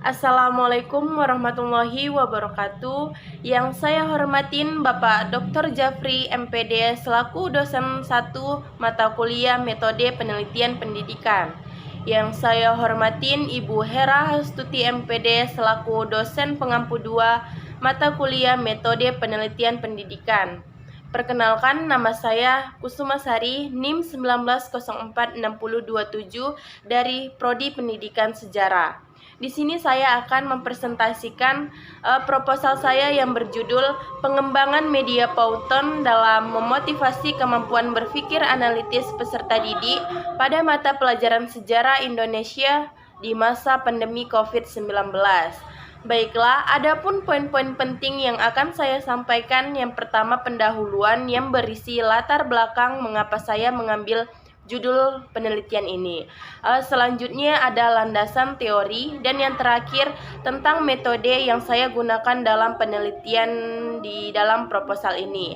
Assalamualaikum warahmatullahi wabarakatuh. Yang saya hormatin Bapak Dr. Jafri MPD selaku dosen 1 mata kuliah Metode Penelitian Pendidikan. Yang saya hormatin Ibu Hera Hastuti MPD selaku dosen pengampu 2 mata kuliah Metode Penelitian Pendidikan. Perkenalkan, nama saya Kusumasari, NIM 19046027 dari Prodi Pendidikan Sejarah. Di sini saya akan mempresentasikan proposal saya yang berjudul Pengembangan Media Pauton dalam Memotivasi Kemampuan Berpikir Analitis Peserta Didik pada Mata Pelajaran Sejarah Indonesia di masa pandemi COVID-19. Baiklah, adapun poin-poin penting yang akan saya sampaikan. Yang pertama, pendahuluan yang berisi latar belakang mengapa saya mengambil judul penelitian ini. Selanjutnya ada landasan teori, dan yang terakhir tentang metode yang saya gunakan dalam penelitian di dalam proposal ini.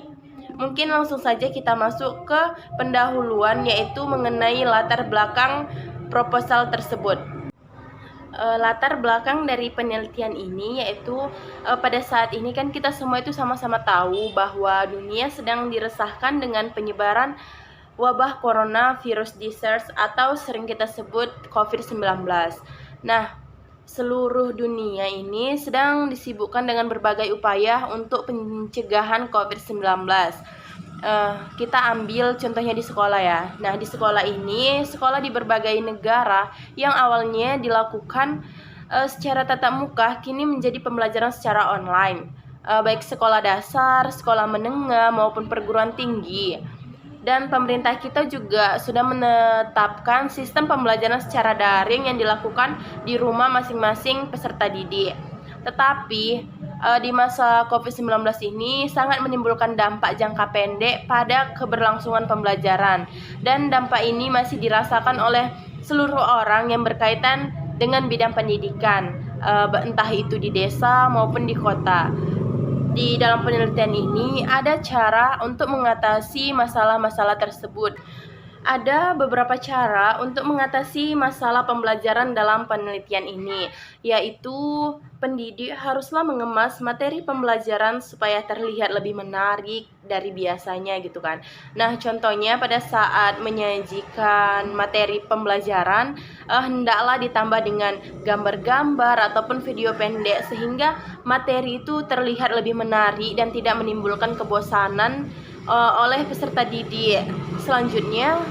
Mungkin langsung saja kita masuk ke pendahuluan, yaitu mengenai latar belakang proposal tersebut. Latar belakang dari penelitian ini yaitu pada saat ini kan kita semua itu sama-sama tahu bahwa dunia sedang diresahkan dengan penyebaran wabah coronavirus disease atau sering kita sebut COVID-19. Nah, seluruh dunia ini sedang disibukkan dengan berbagai upaya untuk pencegahan COVID-19. Kita ambil contohnya di sekolah ya. Nah, di sekolah ini, sekolah di berbagai negara yang awalnya dilakukan secara tatap muka kini menjadi pembelajaran secara online, baik sekolah dasar, sekolah menengah maupun perguruan tinggi. Dan pemerintah kita juga sudah menetapkan sistem pembelajaran secara daring yang dilakukan di rumah masing-masing peserta didik. Tetapi di masa COVID-19 ini sangat menimbulkan dampak jangka pendek pada keberlangsungan pembelajaran, dan dampak ini masih dirasakan oleh seluruh orang yang berkaitan dengan bidang pendidikan, entah itu di desa maupun di kota. Di dalam penelitian ini ada cara untuk mengatasi masalah-masalah tersebut. Ada beberapa cara untuk mengatasi masalah pembelajaran dalam penelitian ini, yaitu pendidik haruslah mengemas materi pembelajaran supaya terlihat lebih menarik dari biasanya gitu kan. Nah, contohnya pada saat menyajikan materi pembelajaran, hendaklah ditambah dengan gambar-gambar ataupun video pendek sehingga materi itu terlihat lebih menarik dan tidak menimbulkan kebosanan oleh peserta didik. Selanjutnya,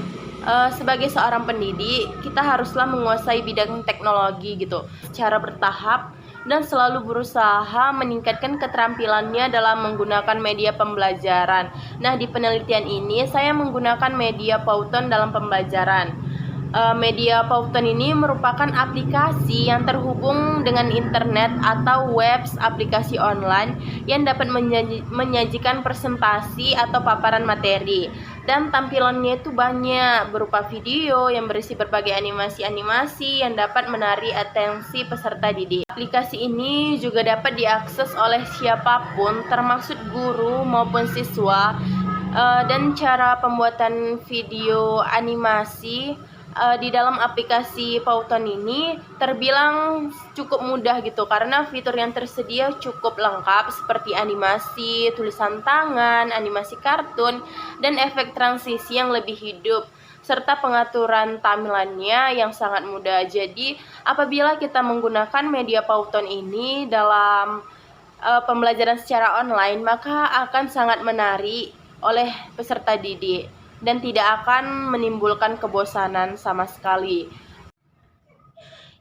sebagai seorang pendidik, kita haruslah menguasai bidang teknologi gitu secara bertahap dan selalu berusaha meningkatkan keterampilannya dalam menggunakan media pembelajaran. Nah, di penelitian ini saya menggunakan media Pauton dalam pembelajaran. Media Pauton ini merupakan aplikasi yang terhubung dengan internet atau webs aplikasi online yang dapat menyajikan presentasi atau paparan materi, dan tampilannya itu banyak berupa video yang berisi berbagai animasi-animasi yang dapat menarik atensi peserta didik. Aplikasi ini juga dapat diakses oleh siapapun termasuk guru maupun siswa, dan cara pembuatan video animasi di dalam aplikasi Pauton ini terbilang cukup mudah gitu, karena fitur yang tersedia cukup lengkap seperti animasi, tulisan tangan, animasi kartun, dan efek transisi yang lebih hidup, serta pengaturan tampilannya yang sangat mudah. Jadi apabila kita menggunakan media Pauton ini dalam pembelajaran secara online, maka akan sangat menarik oleh peserta didik dan tidak akan menimbulkan kebosanan sama sekali.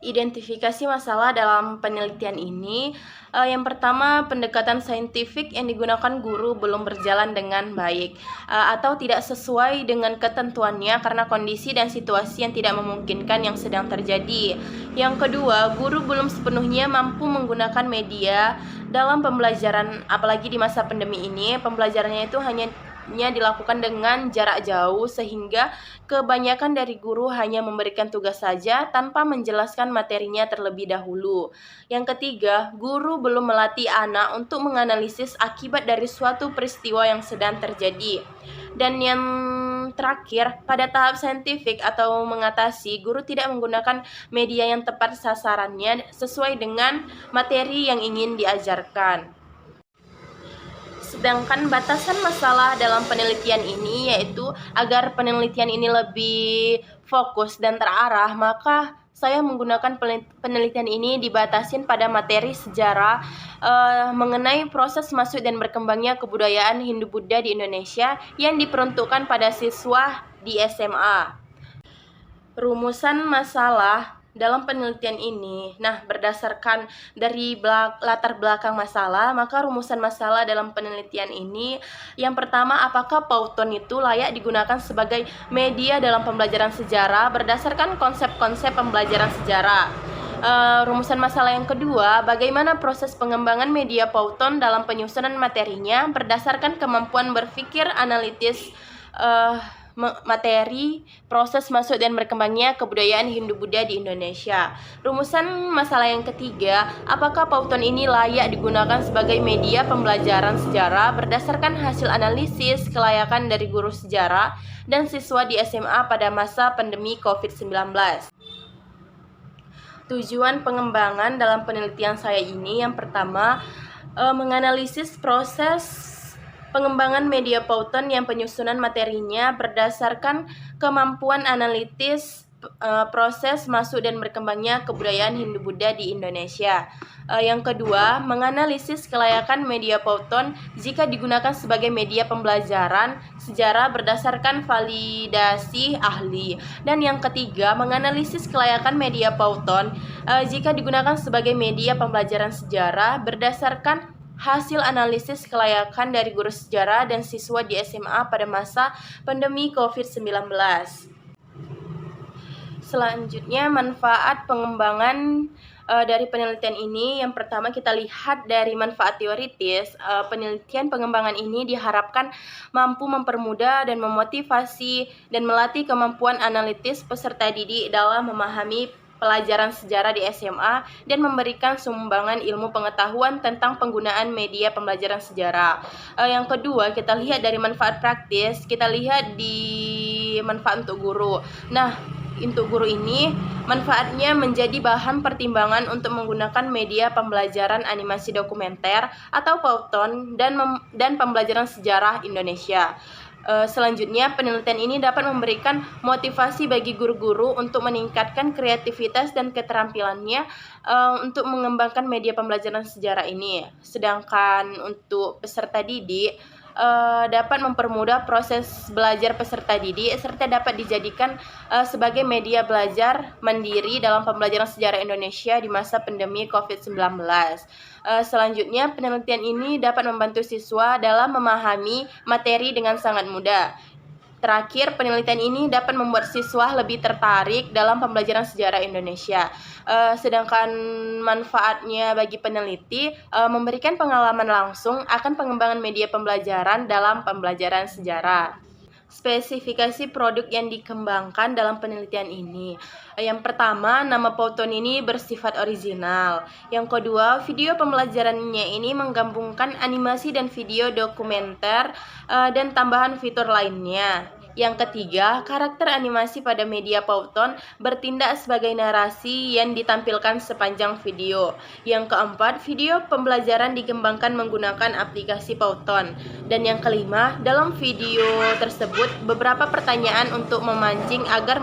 Identifikasi masalah dalam penelitian ini, yang pertama, pendekatan saintifik yang digunakan guru belum berjalan dengan baik atau tidak sesuai dengan ketentuannya karena kondisi dan situasi yang tidak memungkinkan yang sedang terjadi. Yang kedua, guru belum sepenuhnya mampu menggunakan media dalam pembelajaran, apalagi di masa pandemi ini. Pembelajarannya itu hanya dilakukan dengan jarak jauh, sehingga kebanyakan dari guru hanya memberikan tugas saja tanpa menjelaskan materinya terlebih dahulu. Yang ketiga, guru belum melatih anak untuk menganalisis akibat dari suatu peristiwa yang sedang terjadi. Dan yang terakhir, pada tahap saintifik atau mengatasi, guru tidak menggunakan media yang tepat sasarannya sesuai dengan materi yang ingin diajarkan. Sedangkan batasan masalah dalam penelitian ini yaitu agar penelitian ini lebih fokus dan terarah, maka saya menggunakan penelitian ini dibatasin pada materi sejarah mengenai proses masuk dan berkembangnya kebudayaan Hindu-Buddha di Indonesia yang diperuntukkan pada siswa di SMA. Rumusan masalah dalam penelitian ini, berdasarkan dari latar belakang masalah, maka rumusan masalah dalam penelitian ini, yang pertama, apakah pauton itu layak digunakan sebagai media dalam pembelajaran sejarah berdasarkan konsep-konsep pembelajaran sejarah. Rumusan masalah yang kedua, bagaimana proses pengembangan media pauton dalam penyusunan materinya berdasarkan kemampuan berpikir analitis materi, proses masuk dan berkembangnya kebudayaan Hindu-Buddha di Indonesia. Rumusan masalah yang ketiga, apakah pauton ini layak digunakan sebagai media pembelajaran sejarah berdasarkan hasil analisis kelayakan dari guru sejarah dan siswa di SMA pada masa pandemi COVID-19. Tujuan pengembangan dalam penelitian saya ini, yang pertama, menganalisis proses pengembangan media pauton yang penyusunan materinya berdasarkan kemampuan analitis proses masuk dan berkembangnya kebudayaan Hindu-Buddha di Indonesia. Yang kedua, menganalisis kelayakan media pauton jika digunakan sebagai media pembelajaran sejarah berdasarkan validasi ahli. Dan yang ketiga, menganalisis kelayakan media pauton jika digunakan sebagai media pembelajaran sejarah berdasarkan hasil analisis kelayakan dari guru sejarah dan siswa di SMA pada masa pandemi COVID-19. Selanjutnya, manfaat pengembangan dari penelitian ini, yang pertama kita lihat dari manfaat teoritis. Penelitian pengembangan ini diharapkan mampu mempermudah dan memotivasi dan melatih kemampuan analitis peserta didik dalam memahami pelajaran sejarah di SMA dan memberikan sumbangan ilmu pengetahuan tentang penggunaan media pembelajaran sejarah. Yang kedua, kita lihat dari manfaat praktis, kita lihat di manfaat untuk guru. Untuk guru ini, manfaatnya menjadi bahan pertimbangan untuk menggunakan media pembelajaran animasi dokumenter atau pauton dan pembelajaran sejarah Indonesia. Selanjutnya, penelitian ini dapat memberikan motivasi bagi guru-guru untuk meningkatkan kreativitas dan keterampilannya untuk mengembangkan media pembelajaran sejarah ini. Sedangkan untuk peserta didik, dapat mempermudah proses belajar peserta didik serta dapat dijadikan sebagai media belajar mandiri dalam pembelajaran sejarah Indonesia di masa pandemi COVID-19. Selanjutnya, penelitian ini dapat membantu siswa dalam memahami materi dengan sangat mudah. Terakhir, penelitian ini dapat membuat siswa lebih tertarik dalam pembelajaran sejarah Indonesia. Sedangkan manfaatnya bagi peneliti, memberikan pengalaman langsung akan pengembangan media pembelajaran dalam pembelajaran sejarah. Spesifikasi produk yang dikembangkan dalam penelitian ini. Yang pertama, nama pauton ini bersifat original. Yang kedua, video pembelajarannya ini menggabungkan animasi dan video dokumenter dan tambahan fitur lainnya. Yang ketiga, karakter animasi pada media pauton bertindak sebagai narasi yang ditampilkan sepanjang video. Yang keempat, video pembelajaran dikembangkan menggunakan aplikasi pauton. Dan yang kelima, dalam video tersebut beberapa pertanyaan untuk memancing agar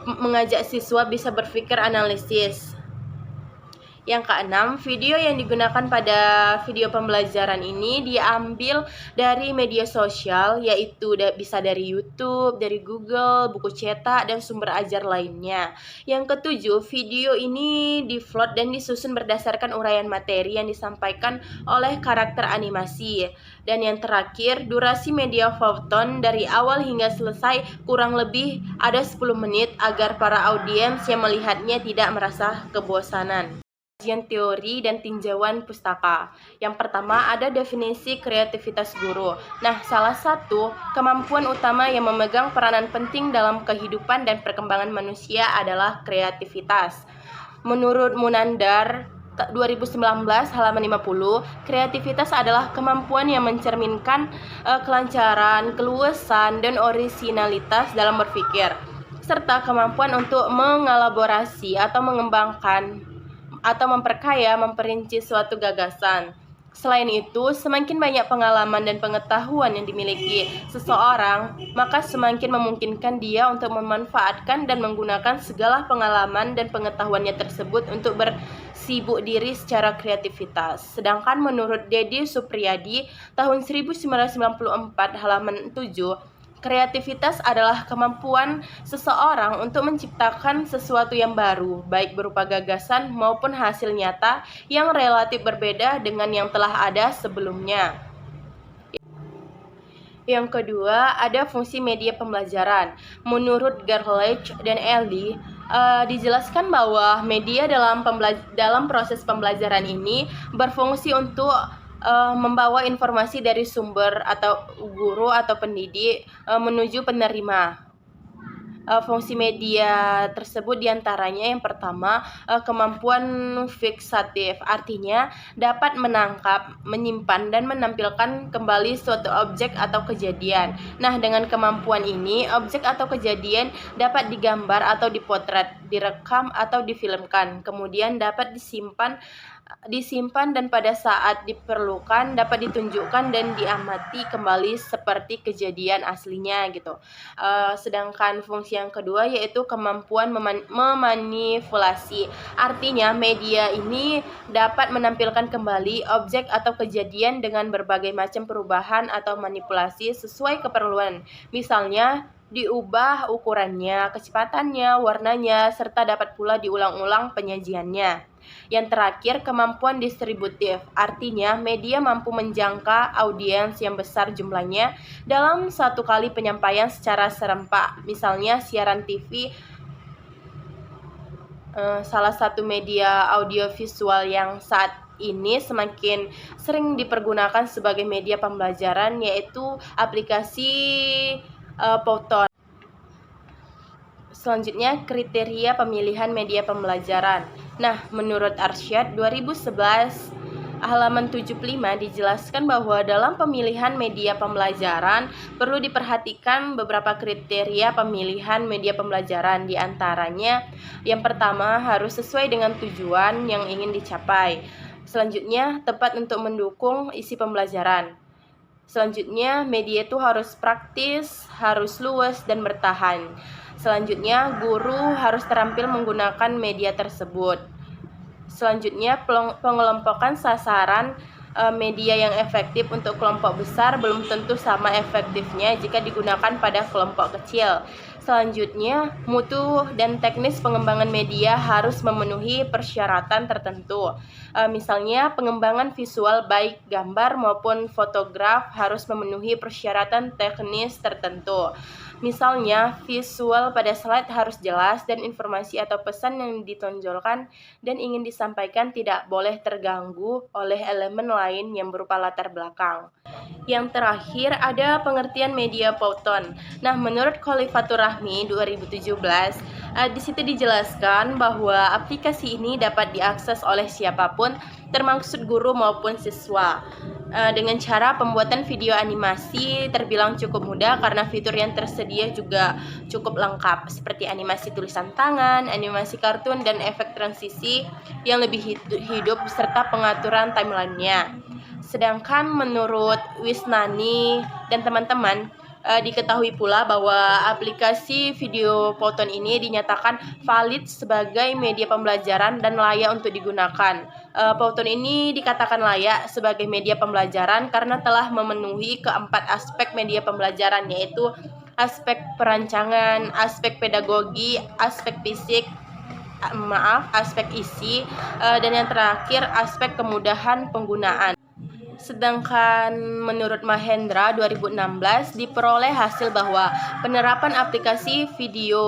mengajak siswa bisa berpikir analisis. Yang keenam, video yang digunakan pada video pembelajaran ini diambil dari media sosial, yaitu bisa dari YouTube, dari Google, buku cetak, dan sumber ajar lainnya. Yang ketujuh, video ini diplot dan disusun berdasarkan uraian materi yang disampaikan oleh karakter animasi. Dan yang terakhir, durasi media pauton dari awal hingga selesai kurang lebih ada 10 menit agar para audiens yang melihatnya tidak merasa kebosanan. Kajian teori dan tinjauan pustaka. Yang pertama, ada definisi kreativitas guru. Salah satu kemampuan utama yang memegang peranan penting dalam kehidupan dan perkembangan manusia adalah kreativitas. Menurut Munandar, 2019 halaman 50, kreativitas adalah kemampuan yang mencerminkan kelancaran, keluasan, dan orisinalitas dalam berpikir, serta kemampuan untuk mengelaborasi atau mengembangkan atau memperkaya, memperinci suatu gagasan. Selain itu, semakin banyak pengalaman dan pengetahuan yang dimiliki seseorang, maka semakin memungkinkan dia untuk memanfaatkan dan menggunakan segala pengalaman dan pengetahuannya tersebut untuk bersibuk diri secara kreativitas. Sedangkan menurut Dedi Supriyadi tahun 1994 halaman 7, kreativitas adalah kemampuan seseorang untuk menciptakan sesuatu yang baru, baik berupa gagasan maupun hasil nyata yang relatif berbeda dengan yang telah ada sebelumnya. Yang kedua, ada fungsi media pembelajaran. Menurut Gerlach dan Ellie, dijelaskan bahwa media dalam proses pembelajaran ini berfungsi untuk membawa informasi dari sumber atau guru atau pendidik menuju penerima. Fungsi media tersebut diantaranya yang pertama, kemampuan fiksatif, artinya dapat menangkap, menyimpan, dan menampilkan kembali suatu objek atau kejadian. Nah, dengan kemampuan ini, objek atau kejadian dapat digambar atau dipotret, direkam atau difilmkan, kemudian dapat disimpan dan pada saat diperlukan dapat ditunjukkan dan diamati kembali seperti kejadian aslinya gitu. Sedangkan fungsi yang kedua yaitu kemampuan memanipulasi. Artinya media ini dapat menampilkan kembali objek atau kejadian dengan berbagai macam perubahan atau manipulasi sesuai keperluan. Misalnya diubah ukurannya, kecepatannya, warnanya, serta dapat pula diulang-ulang penyajiannya. Yang terakhir, kemampuan distributif, artinya media mampu menjangka audiens yang besar jumlahnya dalam satu kali penyampaian secara serempak. Misalnya siaran TV, salah satu media audiovisual yang saat ini semakin sering dipergunakan sebagai media pembelajaran yaitu aplikasi Powtoon. Selanjutnya, kriteria pemilihan media pembelajaran. Nah, menurut Arsyad 2011 halaman 75 dijelaskan bahwa dalam pemilihan media pembelajaran perlu diperhatikan beberapa kriteria pemilihan media pembelajaran. Di antaranya, yang pertama harus sesuai dengan tujuan yang ingin dicapai. Selanjutnya, tepat untuk mendukung isi pembelajaran. Selanjutnya, media itu harus praktis, harus luas, dan bertahan. Selanjutnya, guru harus terampil menggunakan media tersebut. Selanjutnya, pengelompokan sasaran media yang efektif untuk kelompok besar belum tentu sama efektifnya jika digunakan pada kelompok kecil. Selanjutnya, mutu dan teknis pengembangan media harus memenuhi persyaratan tertentu. Misalnya, pengembangan visual baik gambar maupun fotograf harus memenuhi persyaratan teknis tertentu. Misalnya, visual pada slide harus jelas dan informasi atau pesan yang ditonjolkan dan ingin disampaikan tidak boleh terganggu oleh elemen lain yang berupa latar belakang. Yang terakhir ada pengertian media Powtoon. Nah, menurut Khalifatur Rahmi 2017, di situ dijelaskan bahwa aplikasi ini dapat diakses oleh siapapun, termasuk guru maupun siswa. Dengan cara pembuatan video animasi terbilang cukup mudah karena fitur yang tersedia juga cukup lengkap seperti animasi tulisan tangan, animasi kartun, dan efek transisi yang lebih hidup serta pengaturan timeline-nya. Sedangkan menurut Wisnani dan teman-teman, diketahui pula bahwa aplikasi video Powtoon ini dinyatakan valid sebagai media pembelajaran dan layak untuk digunakan. Powtoon ini dikatakan layak sebagai media pembelajaran karena telah memenuhi keempat aspek media pembelajaran, yaitu aspek perancangan, aspek pedagogi, aspek fisik, aspek isi, dan yang terakhir aspek kemudahan penggunaan. Sedangkan menurut Mahendra 2016 diperoleh hasil bahwa penerapan aplikasi video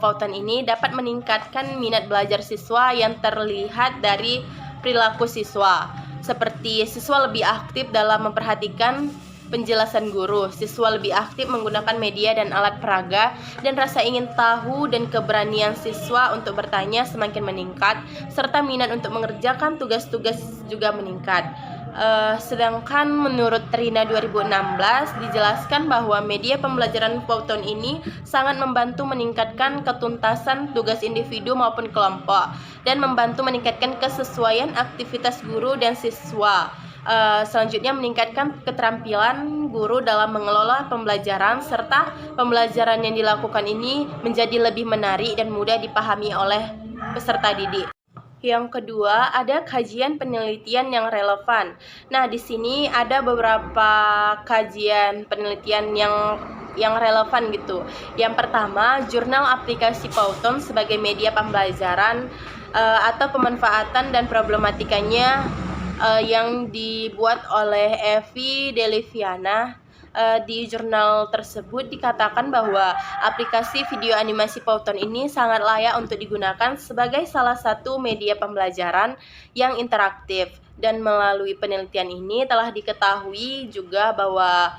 Powtoon ini dapat meningkatkan minat belajar siswa yang terlihat dari perilaku siswa, seperti siswa lebih aktif dalam memperhatikan penjelasan guru, siswa lebih aktif menggunakan media dan alat peraga, dan rasa ingin tahu dan keberanian siswa untuk bertanya semakin meningkat, serta minat untuk mengerjakan tugas-tugas juga meningkat. Sedangkan menurut Trina 2016 dijelaskan bahwa media pembelajaran Powton ini sangat membantu meningkatkan ketuntasan tugas individu maupun kelompok dan membantu meningkatkan kesesuaian aktivitas guru dan siswa. Selanjutnya meningkatkan keterampilan guru dalam mengelola pembelajaran serta pembelajaran yang dilakukan ini menjadi lebih menarik dan mudah dipahami oleh peserta didik. Yang kedua, ada kajian penelitian yang relevan. Nah, di sini ada beberapa kajian penelitian yang relevan gitu. Yang pertama, jurnal aplikasi Powton sebagai media pembelajaran atau pemanfaatan dan problematikanya yang dibuat oleh Evi Deliviana. Di jurnal tersebut dikatakan bahwa aplikasi video animasi Powton ini sangat layak untuk digunakan sebagai salah satu media pembelajaran yang interaktif, dan melalui penelitian ini telah diketahui juga bahwa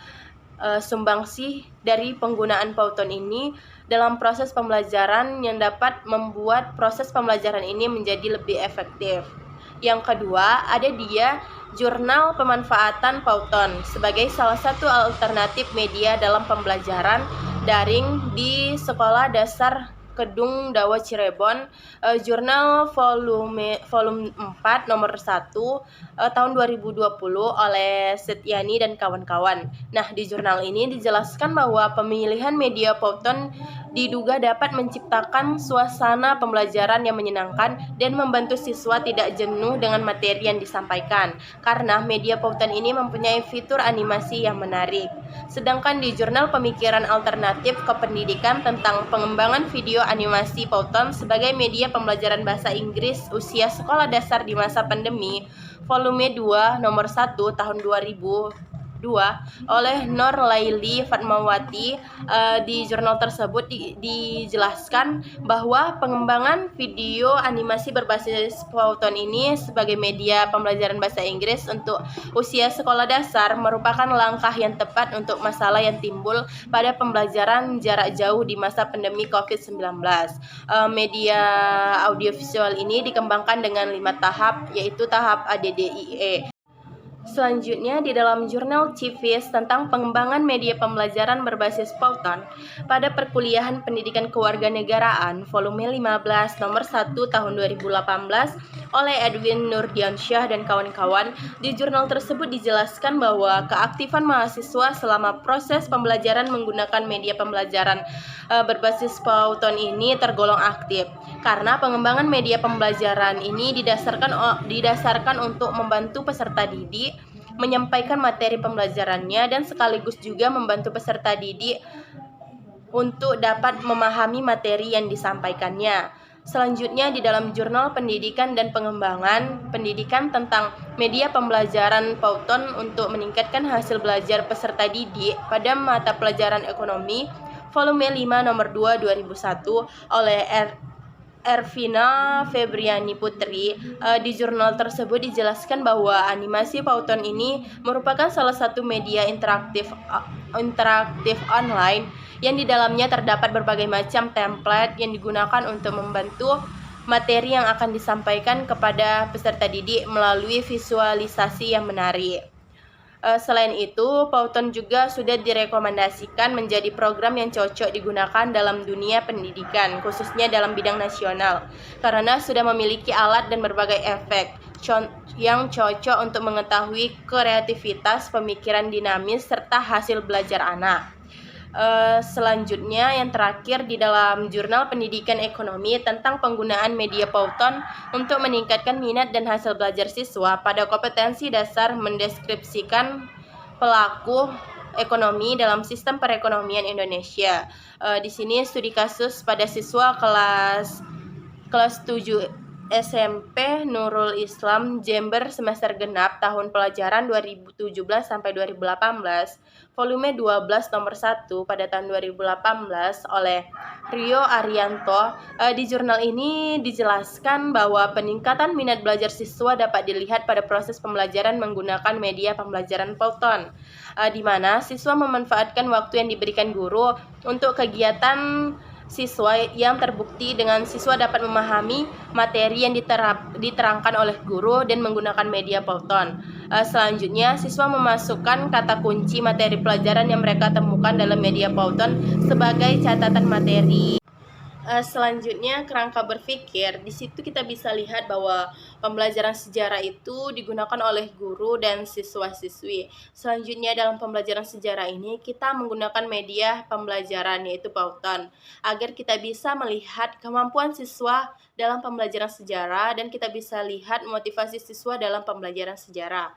sumbangsih dari penggunaan Powton ini dalam proses pembelajaran yang dapat membuat proses pembelajaran ini menjadi lebih efektif. Yang kedua, ada dia jurnal pemanfaatan Powton sebagai salah satu alternatif media dalam pembelajaran daring di Sekolah Dasar Kedung Dawa Cirebon, jurnal volume 4 nomor 1 tahun 2020 oleh Setiani dan kawan-kawan. Nah, di jurnal ini dijelaskan bahwa pemilihan media Powton diduga dapat menciptakan suasana pembelajaran yang menyenangkan dan membantu siswa tidak jenuh dengan materi yang disampaikan, karena media Powton ini mempunyai fitur animasi yang menarik. Sedangkan di jurnal pemikiran alternatif kependidikan tentang pengembangan video animasi Powton sebagai media pembelajaran bahasa Inggris usia sekolah dasar di masa pandemi, volume 2 nomor 1 tahun 2002 oleh Nur Laili Fatmawati, di jurnal tersebut dijelaskan bahwa pengembangan video animasi berbasis Powton ini sebagai media pembelajaran bahasa Inggris untuk usia sekolah dasar merupakan langkah yang tepat untuk masalah yang timbul pada pembelajaran jarak jauh di masa pandemi COVID-19. Media audiovisual ini dikembangkan dengan 5 tahap, yaitu tahap ADDIE. Selanjutnya, di dalam jurnal Civis tentang pengembangan media pembelajaran berbasis Powton pada perkuliahan pendidikan kewarganegaraan volume 15 nomor 1 tahun 2018 oleh Edwin Nurdiansyah dan kawan-kawan, di jurnal tersebut dijelaskan bahwa keaktifan mahasiswa selama proses pembelajaran menggunakan media pembelajaran berbasis Powton ini tergolong aktif, karena pengembangan media pembelajaran ini didasarkan untuk membantu peserta didik menyampaikan materi pembelajarannya dan sekaligus juga membantu peserta didik untuk dapat memahami materi yang disampaikannya. Selanjutnya, di dalam jurnal pendidikan dan pengembangan pendidikan tentang media pembelajaran Powton untuk meningkatkan hasil belajar peserta didik pada mata pelajaran ekonomi volume 5 nomor 2 2001 oleh Ervina Febriani Putri, di jurnal tersebut dijelaskan bahwa animasi Powton ini merupakan salah satu media interaktif online yang di dalamnya terdapat berbagai macam template yang digunakan untuk membantu materi yang akan disampaikan kepada peserta didik melalui visualisasi yang menarik. Selain itu, Powton juga sudah direkomendasikan menjadi program yang cocok digunakan dalam dunia pendidikan, khususnya dalam bidang nasional, karena sudah memiliki alat dan berbagai efek yang cocok untuk mengetahui kreativitas, pemikiran dinamis, serta hasil belajar anak. Selanjutnya, yang terakhir, di dalam jurnal pendidikan ekonomi tentang penggunaan media Powton untuk meningkatkan minat dan hasil belajar siswa pada kompetensi dasar mendeskripsikan pelaku ekonomi dalam sistem perekonomian Indonesia. Di sini studi kasus pada siswa kelas 7 SMP Nurul Islam Jember semester genap tahun pelajaran 2017 sampai 2018 volume 12 nomor 1 pada tahun 2018 oleh Rio Arianto. Di jurnal ini dijelaskan bahwa peningkatan minat belajar siswa dapat dilihat pada proses pembelajaran menggunakan media pembelajaran Powton, di mana siswa memanfaatkan waktu yang diberikan guru untuk kegiatan siswa yang terbukti dengan siswa dapat memahami materi yang diterangkan oleh guru dan menggunakan media Powton. Selanjutnya, siswa memasukkan kata kunci materi pelajaran yang mereka temukan dalam media Powton sebagai catatan materi. Selanjutnya, kerangka berpikir. Di situ kita bisa lihat bahwa pembelajaran sejarah itu digunakan oleh guru dan siswa-siswi. Selanjutnya, dalam pembelajaran sejarah ini kita menggunakan media pembelajaran yaitu Powton agar kita bisa melihat kemampuan siswa dalam pembelajaran sejarah dan kita bisa lihat motivasi siswa dalam pembelajaran sejarah.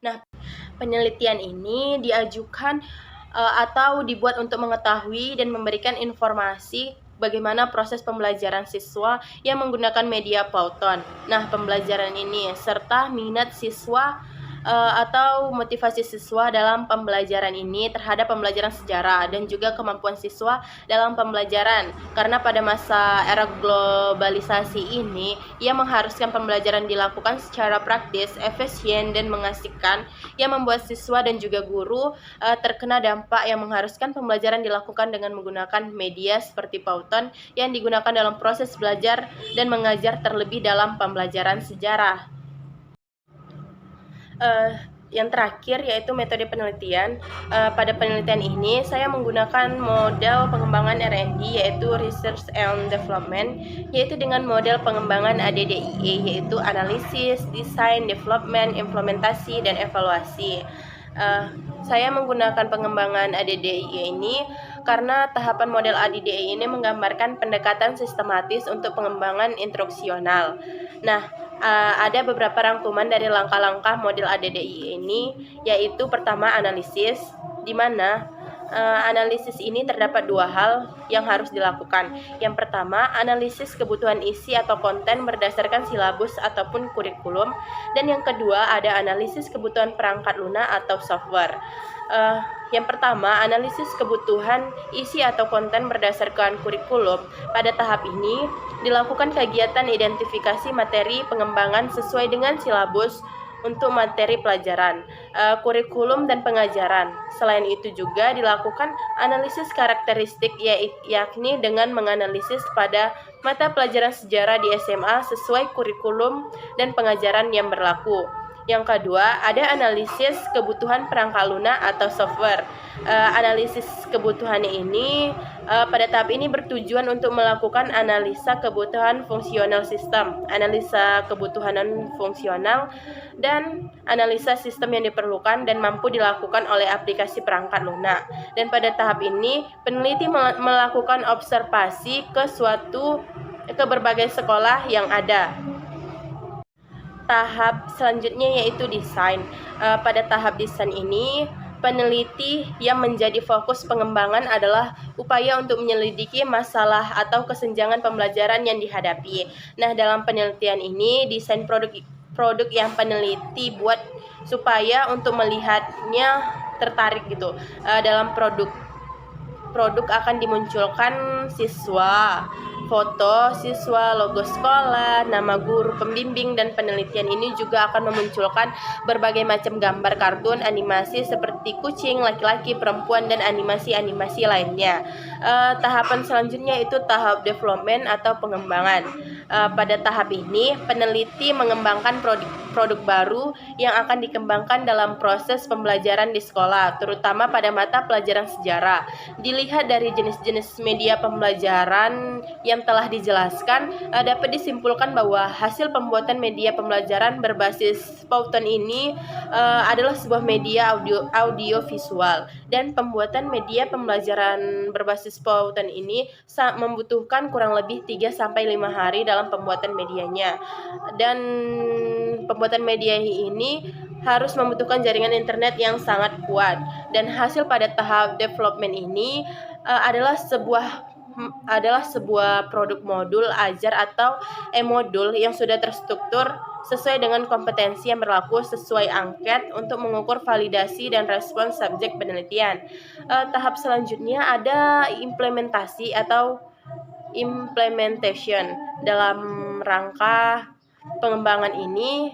Nah, penelitian ini diajukan atau dibuat untuk mengetahui dan memberikan informasi bagaimana proses pembelajaran siswa yang menggunakan media Powton. Nah, pembelajaran ini serta minat siswa atau motivasi siswa dalam pembelajaran ini terhadap pembelajaran sejarah dan juga kemampuan siswa dalam pembelajaran, karena pada masa era globalisasi ini yang mengharuskan pembelajaran dilakukan secara praktis, efisien dan mengasihkan, yang membuat siswa dan juga guru terkena dampak yang mengharuskan pembelajaran dilakukan dengan menggunakan media seperti Powton yang digunakan dalam proses belajar dan mengajar, terlebih dalam pembelajaran sejarah. Yang terakhir yaitu metode penelitian. Pada penelitian ini saya menggunakan model pengembangan R&D yaitu Research and Development, yaitu dengan model pengembangan ADDIE yaitu analisis, desain, development, implementasi, dan evaluasi. Saya menggunakan pengembangan ADDIE ini karena tahapan model ADDIE ini menggambarkan pendekatan sistematis untuk pengembangan instruksional. Nah, ada beberapa rangkuman dari langkah-langkah model ADDIE ini, yaitu pertama analisis, di mana analisis ini terdapat dua hal yang harus dilakukan. Yang pertama, analisis kebutuhan isi atau konten berdasarkan silabus ataupun kurikulum, dan yang kedua ada analisis kebutuhan perangkat lunak atau software. Yang pertama, analisis kebutuhan isi atau konten berdasarkan kurikulum. Pada tahap ini dilakukan kegiatan identifikasi materi pengembangan sesuai dengan silabus untuk materi pelajaran, kurikulum, dan pengajaran. Selain itu juga dilakukan analisis karakteristik, yakni dengan menganalisis pada mata pelajaran sejarah di SMA sesuai kurikulum dan pengajaran yang berlaku. Yang kedua, ada analisis kebutuhan perangkat lunak atau software. Analisis kebutuhannya ini pada tahap ini bertujuan untuk melakukan analisa kebutuhan fungsional sistem, analisa kebutuhan fungsional, dan analisa sistem yang diperlukan dan mampu dilakukan oleh aplikasi perangkat lunak. Dan pada tahap ini, peneliti melakukan observasi ke berbagai sekolah yang ada. Tahap selanjutnya yaitu desain. Pada tahap desain ini, peneliti yang menjadi fokus pengembangan adalah upaya untuk menyelidiki masalah atau kesenjangan pembelajaran yang dihadapi. Nah, dalam penelitian ini, desain produk yang peneliti buat supaya untuk melihatnya tertarik gitu. Dalam produk akan dimunculkan siswa, foto siswa, logo sekolah, nama guru pembimbing, dan penelitian ini juga akan memunculkan berbagai macam gambar kartun, animasi seperti kucing, laki-laki, perempuan, dan animasi-animasi lainnya. Tahapan selanjutnya itu tahap development atau pengembangan. Pada tahap ini, peneliti mengembangkan produk baru yang akan dikembangkan dalam proses pembelajaran di sekolah, terutama pada mata pelajaran sejarah. Dilihat dari jenis-jenis media pembelajaran yang telah dijelaskan, dapat disimpulkan bahwa hasil pembuatan media pembelajaran berbasis Powton ini adalah sebuah media audio visual, dan pembuatan media pembelajaran berbasis Powton ini membutuhkan kurang lebih 3-5 hari dalam pembuatan medianya. Dan pembuatan media ini harus membutuhkan jaringan internet yang sangat kuat. Dan hasil pada tahap development ini adalah sebuah adalah sebuah produk modul ajar atau e-modul yang sudah terstruktur sesuai dengan kompetensi yang berlaku sesuai angket untuk mengukur validasi dan respons subjek penelitian. Tahap selanjutnya ada implementasi atau implementation. Dalam rangka pengembangan ini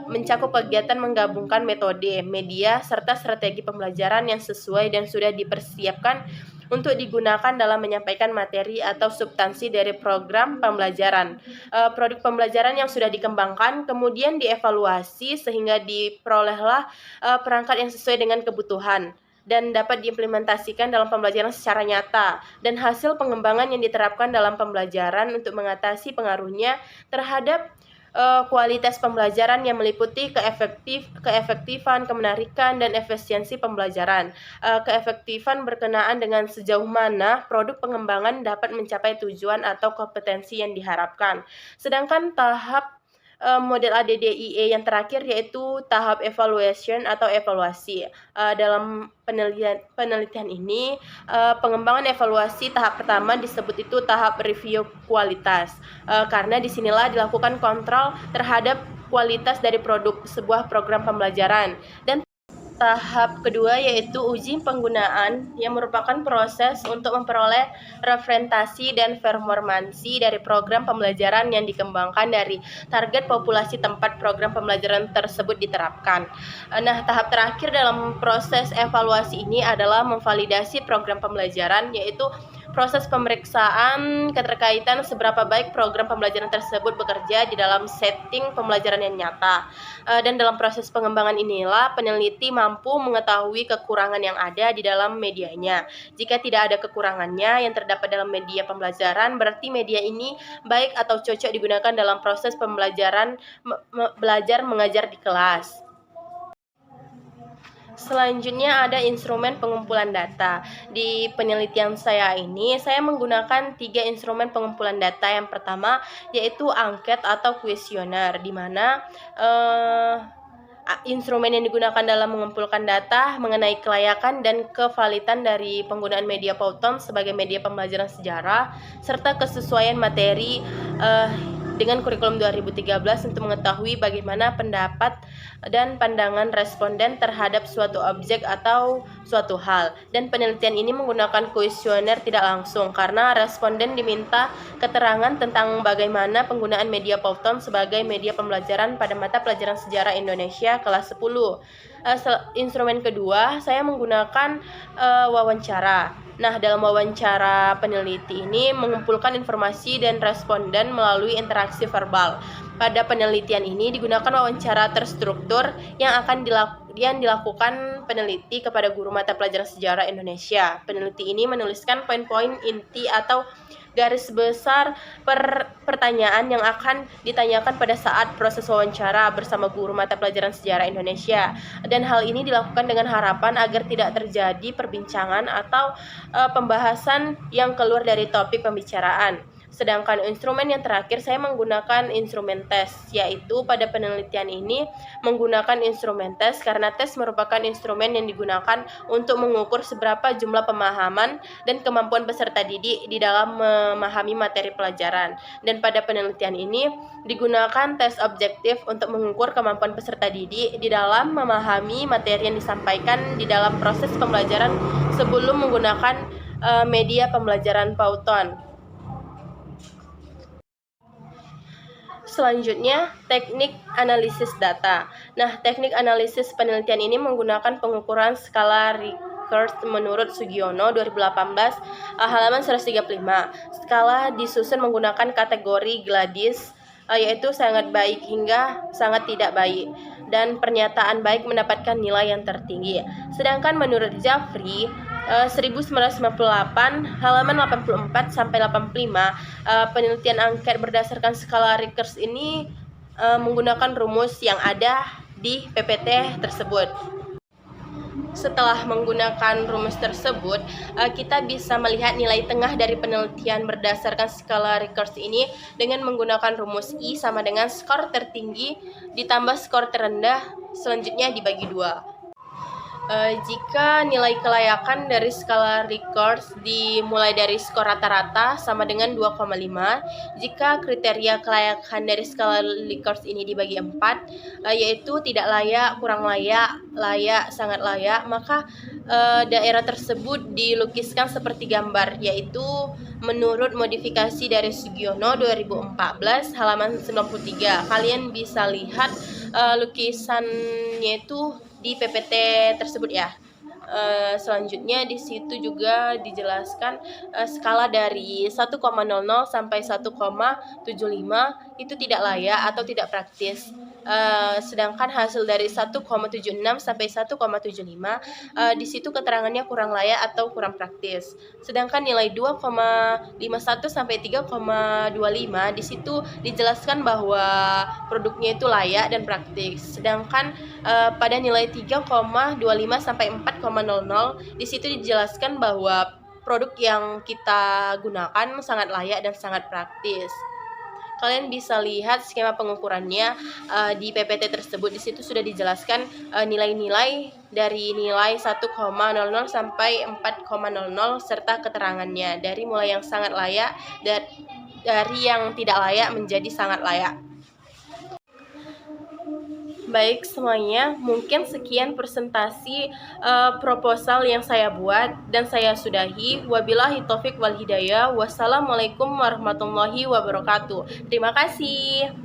mencakup kegiatan menggabungkan metode, media, serta strategi pembelajaran yang sesuai dan sudah dipersiapkan untuk digunakan dalam menyampaikan materi atau substansi dari program pembelajaran. Produk pembelajaran yang sudah dikembangkan kemudian dievaluasi sehingga diperolehlah perangkat yang sesuai dengan kebutuhan dan dapat diimplementasikan dalam pembelajaran secara nyata, dan hasil pengembangan yang diterapkan dalam pembelajaran untuk mengatasi pengaruhnya terhadap kualitas pembelajaran yang meliputi keefektifan, kemenarikan, dan efisiensi pembelajaran. Keefektifan berkenaan dengan sejauh mana produk pengembangan dapat mencapai tujuan atau kompetensi yang diharapkan. Sedangkan tahap model ADDIE yang terakhir yaitu tahap evaluation atau evaluasi. Dalam penelitian ini, pengembangan evaluasi tahap pertama disebut itu tahap review kualitas, karena disinilah dilakukan kontrol terhadap kualitas dari produk sebuah program pembelajaran. Dan tahap kedua yaitu uji penggunaan yang merupakan proses untuk memperoleh referensi dan performansi dari program pembelajaran yang dikembangkan dari target populasi tempat program pembelajaran tersebut diterapkan. Nah, tahap terakhir dalam proses evaluasi ini adalah memvalidasi program pembelajaran, yaitu proses pemeriksaan keterkaitan seberapa baik program pembelajaran tersebut bekerja di dalam setting pembelajaran yang nyata. Dan dalam proses pengembangan inilah peneliti mampu mengetahui kekurangan yang ada di dalam medianya. Jika tidak ada kekurangannya yang terdapat dalam media pembelajaran, berarti media ini baik atau cocok digunakan dalam proses pembelajaran belajar mengajar di kelas. Selanjutnya ada instrumen pengumpulan data. Di penelitian saya ini, saya menggunakan 3 instrumen pengumpulan data. Yang pertama yaitu angket atau kuesioner, di mana instrumen yang digunakan dalam mengumpulkan data mengenai kelayakan dan kevalidan dari penggunaan media Powton sebagai media pembelajaran sejarah, serta kesesuaian materi dengan kurikulum 2013 untuk mengetahui bagaimana pendapat dan pandangan responden terhadap suatu objek atau suatu hal. Dan penelitian ini menggunakan kuesioner tidak langsung karena responden diminta keterangan tentang bagaimana penggunaan media Powton sebagai media pembelajaran pada mata pelajaran sejarah Indonesia kelas 10. Instrumen kedua, saya menggunakan wawancara. Nah, dalam wawancara peneliti ini mengumpulkan informasi dan responden melalui interaksi verbal. Pada penelitian ini digunakan wawancara terstruktur yang akan dilakukan peneliti kepada guru mata pelajaran sejarah Indonesia. Peneliti ini menuliskan poin-poin inti atau garis besar pertanyaan yang akan ditanyakan pada saat proses wawancara bersama guru mata pelajaran sejarah Indonesia. Dan hal ini dilakukan dengan harapan agar tidak terjadi perbincangan atau pembahasan yang keluar dari topik pembicaraan. Sedangkan instrumen yang terakhir saya menggunakan instrumen tes, yaitu pada penelitian ini menggunakan instrumen tes karena tes merupakan instrumen yang digunakan untuk mengukur seberapa jumlah pemahaman dan kemampuan peserta didik di dalam memahami materi pelajaran. Dan pada penelitian ini digunakan tes objektif untuk mengukur kemampuan peserta didik di dalam memahami materi yang disampaikan di dalam proses pembelajaran sebelum menggunakan media pembelajaran Powton. Selanjutnya, teknik analisis data. Nah, teknik analisis penelitian ini menggunakan pengukuran skala Likert menurut Sugiono 2018 halaman 135. Skala disusun menggunakan kategori Gladys, yaitu sangat baik hingga sangat tidak baik, dan pernyataan baik mendapatkan nilai yang tertinggi. Sedangkan menurut Jafri 1998 halaman 84 sampai 85, penelitian angket berdasarkan skala Likert ini menggunakan rumus yang ada di PPT tersebut. Setelah menggunakan rumus tersebut, kita bisa melihat nilai tengah dari penelitian berdasarkan skala Likert ini dengan menggunakan rumus I sama dengan skor tertinggi ditambah skor terendah, selanjutnya dibagi 2. Jika nilai kelayakan dari skala Likert dimulai dari skor rata-rata sama dengan 2,5, jika kriteria kelayakan dari skala Likert ini dibagi 4, yaitu tidak layak, kurang layak, layak, sangat layak, maka daerah tersebut dilukiskan seperti gambar, yaitu menurut modifikasi dari Sugiono 2014 halaman 93. Kalian bisa lihat lukisannya itu di PPT tersebut ya. Selanjutnya di situ juga dijelaskan skala dari 1,00 sampai 1,75 itu tidak layak atau tidak praktis. Sedangkan hasil dari 1,76 sampai 1,75 di situ keterangannya kurang layak atau kurang praktis. Sedangkan nilai 2,51 sampai 3,25 di situ dijelaskan bahwa produknya itu layak dan praktis. Sedangkan pada nilai 3,25 sampai 4,00 di situ dijelaskan bahwa produk yang kita gunakan sangat layak dan sangat praktis. Kalian bisa lihat skema pengukurannya di PPT tersebut. Di situ sudah dijelaskan nilai-nilai dari nilai 1,00 sampai 4,00 serta keterangannya dari mulai yang sangat layak dan dari yang tidak layak menjadi sangat layak. Baik semuanya, mungkin sekian presentasi proposal yang saya buat dan saya sudahi. Wabillahi taufik wal hidayah. Wassalamualaikum warahmatullahi wabarakatuh. Terima kasih.